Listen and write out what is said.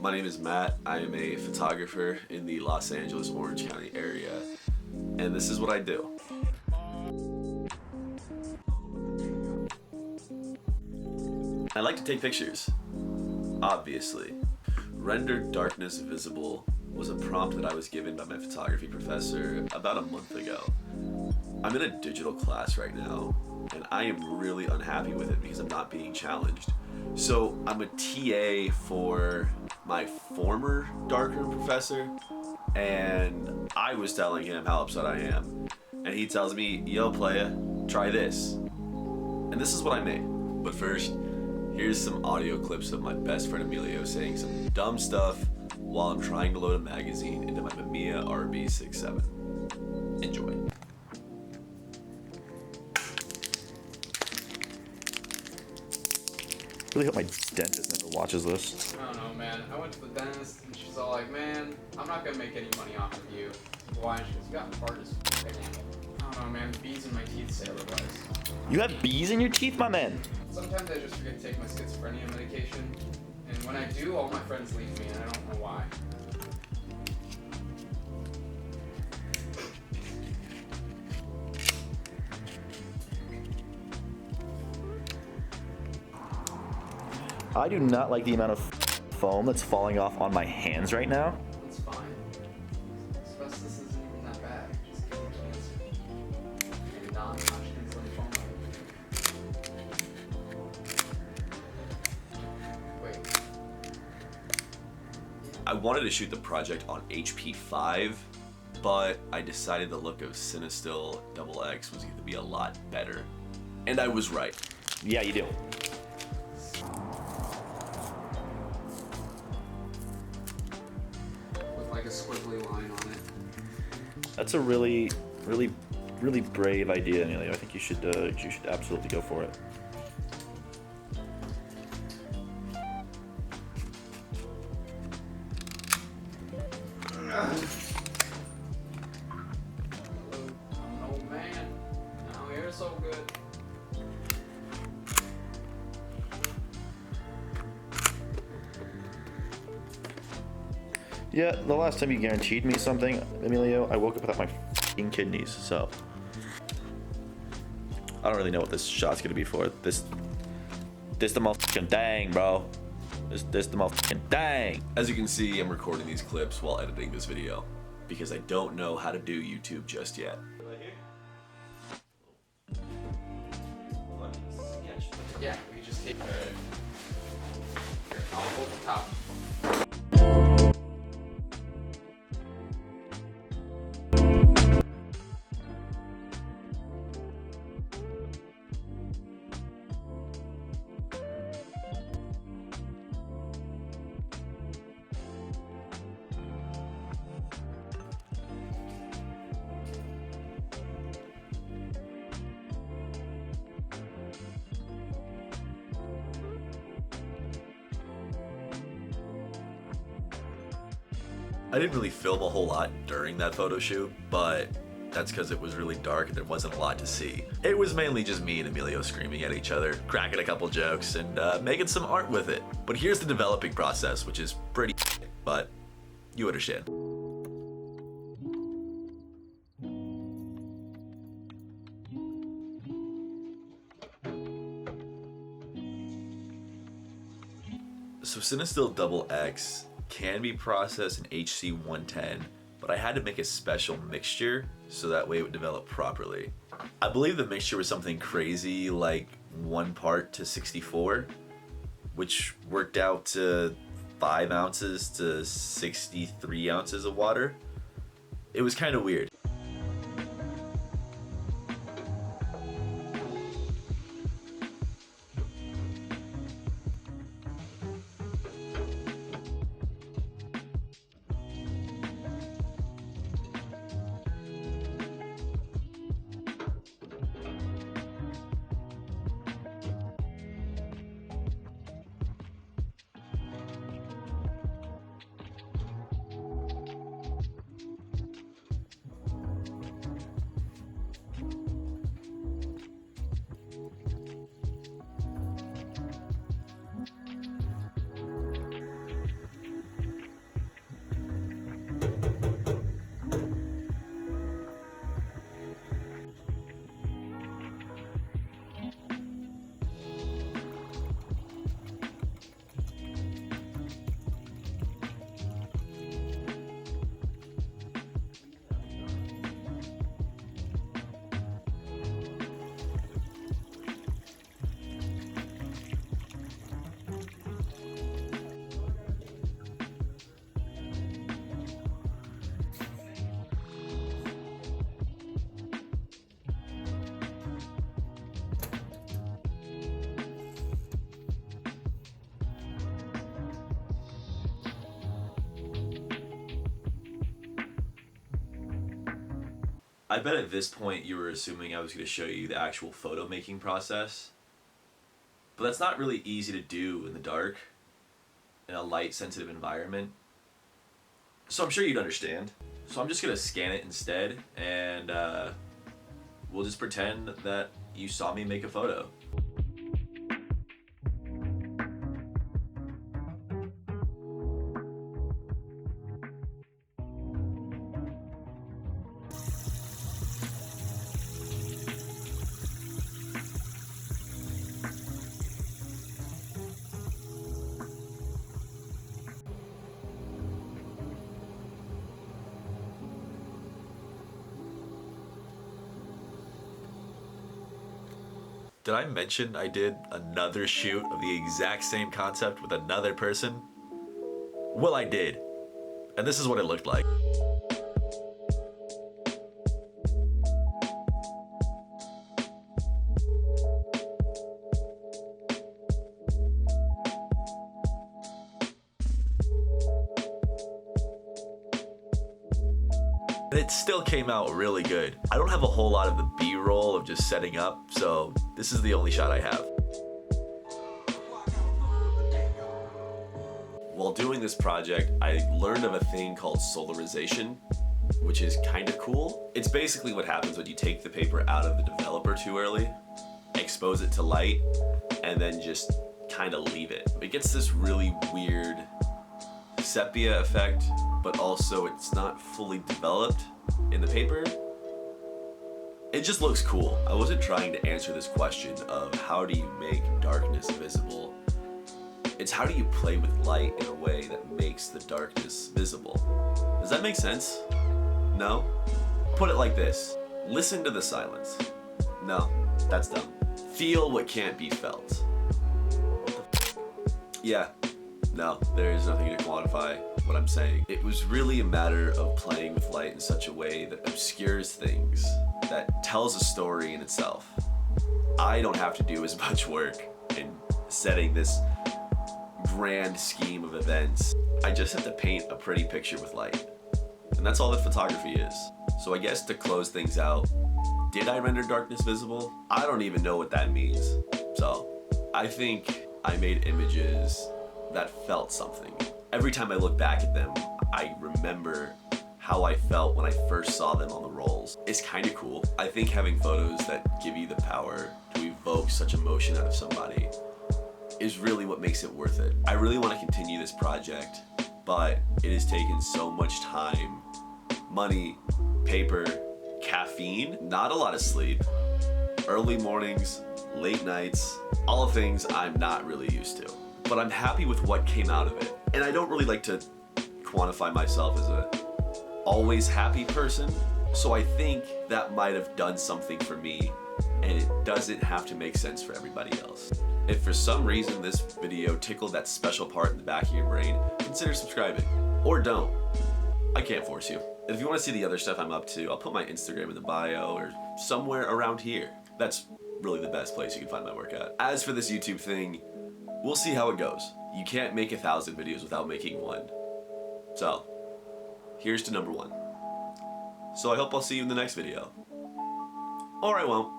My name is Matt. I am a photographer in the Los Angeles, Orange County area, and this is what I do. I like to take pictures, obviously. Render darkness visible was a prompt that I was given by my photography professor about a month ago. I'm in a digital class right now, and I am really unhappy with it because I'm not being challenged. So I'm a TA for my former darkroom professor, and I was telling him how upset I am, and he tells me, yo playa, try this. And this is what I made. But first, here's some audio clips of my best friend Emilio saying some dumb stuff while I'm trying to load a magazine into my Mamiya RB67. Enjoy. I really hope my dentist never watches this. I don't know, man. I went to the dentist and she's all like, man, I'm not gonna make any money off of you. Why? She goes, you got hard as f***ing. I don't know, man. Bees in my teeth say otherwise. You have bees in your teeth, my man? Sometimes I just forget to take my schizophrenia medication. And when I do, all my friends leave me and I don't know why. I do not like the amount of foam that's falling off on my hands right now. It's fine. Asbestos isn't even that bad. It just gives you cancer. And non-Hodgkin's lymphoma. Wait. I wanted to shoot the project on HP5, but I decided the look of Cinestill XX was going to be a lot better. And I was right. Yeah, you do. Like a squiggly line on it. That's a really brave idea, Emilio. I think you should absolutely go for it. I'm an old man. Now you're so good. Yeah, the last time you guaranteed me something, Emilio, I woke up without my f***ing kidneys, so I don't really know what this shot's gonna be for. This the motherfucking thing, bro. This the motherfucking thing. As you can see, I'm recording these clips while editing this video because I don't know how to do YouTube just yet. Yeah, we just take Here, I'll hold the top. I didn't really film a whole lot during that photo shoot, but that's because it was really dark and there wasn't a lot to see. It was mainly just me and Emilio screaming at each other, cracking a couple jokes, and making some art with it. But here's the developing process, which is pretty but you understand. So Cinestill XX can be processed in HC110, but I had to make a special mixture so that way it would develop properly. I believe the mixture was something crazy like 1 part to 64, which worked out to 5 ounces to 63 ounces of water. It was kind of weird. I bet at this point you were assuming I was going to show you the actual photo making process. But that's not really easy to do in the dark, in a light sensitive environment. So I'm sure you'd understand. So I'm just going to scan it instead, and we'll just pretend that you saw me make a photo. Did I mention I did another shoot of the exact same concept with another person? Well, I did. And this is what it looked like. It still came out really good. I don't have a whole lot of the B-roll of just setting up, so this is the only shot I have. While doing this project, I learned of a thing called solarization, which is kind of cool. It's basically what happens when you take the paper out of the developer too early, expose it to light, and then just kind of leave it. It gets this really weird sepia effect, but also it's not fully developed in the paper. It just looks cool. I wasn't trying to answer this question of how do you make darkness visible. It's how do you play with light in a way that makes the darkness visible. Does that make sense? No? Put it like this. Listen to the silence. No, that's dumb. Feel what can't be felt. Yeah. No, there is nothing to quantify what I'm saying. It was really a matter of playing with light in such a way that obscures things, that tells a story in itself. I don't have to do as much work in setting this grand scheme of events. I just have to paint a pretty picture with light. And that's all that photography is. So I guess to close things out, did I render darkness visible? I don't even know what that means. So I think I made images that felt something. Every time I look back at them, I remember how I felt when I first saw them on the rolls. It's kind of cool. I think having photos that give you the power to evoke such emotion out of somebody is really what makes it worth it. I really want to continue this project, but it has taken so much time, money, paper, caffeine, not a lot of sleep, early mornings, late nights, all things I'm not really used to. But I'm happy with what came out of it. And I don't really like to quantify myself as a always happy person, so I think that might have done something for me, and it doesn't have to make sense for everybody else. If for some reason this video tickled that special part in the back of your brain, consider subscribing. Or don't. I can't force you. If you want to see the other stuff I'm up to, I'll put my Instagram in the bio or somewhere around here. That's really the best place you can find my work at. As for this YouTube thing, we'll see how it goes. You can't make 1,000 videos without making one. So, here's to number 1. So I hope I'll see you in the next video. Or I won't.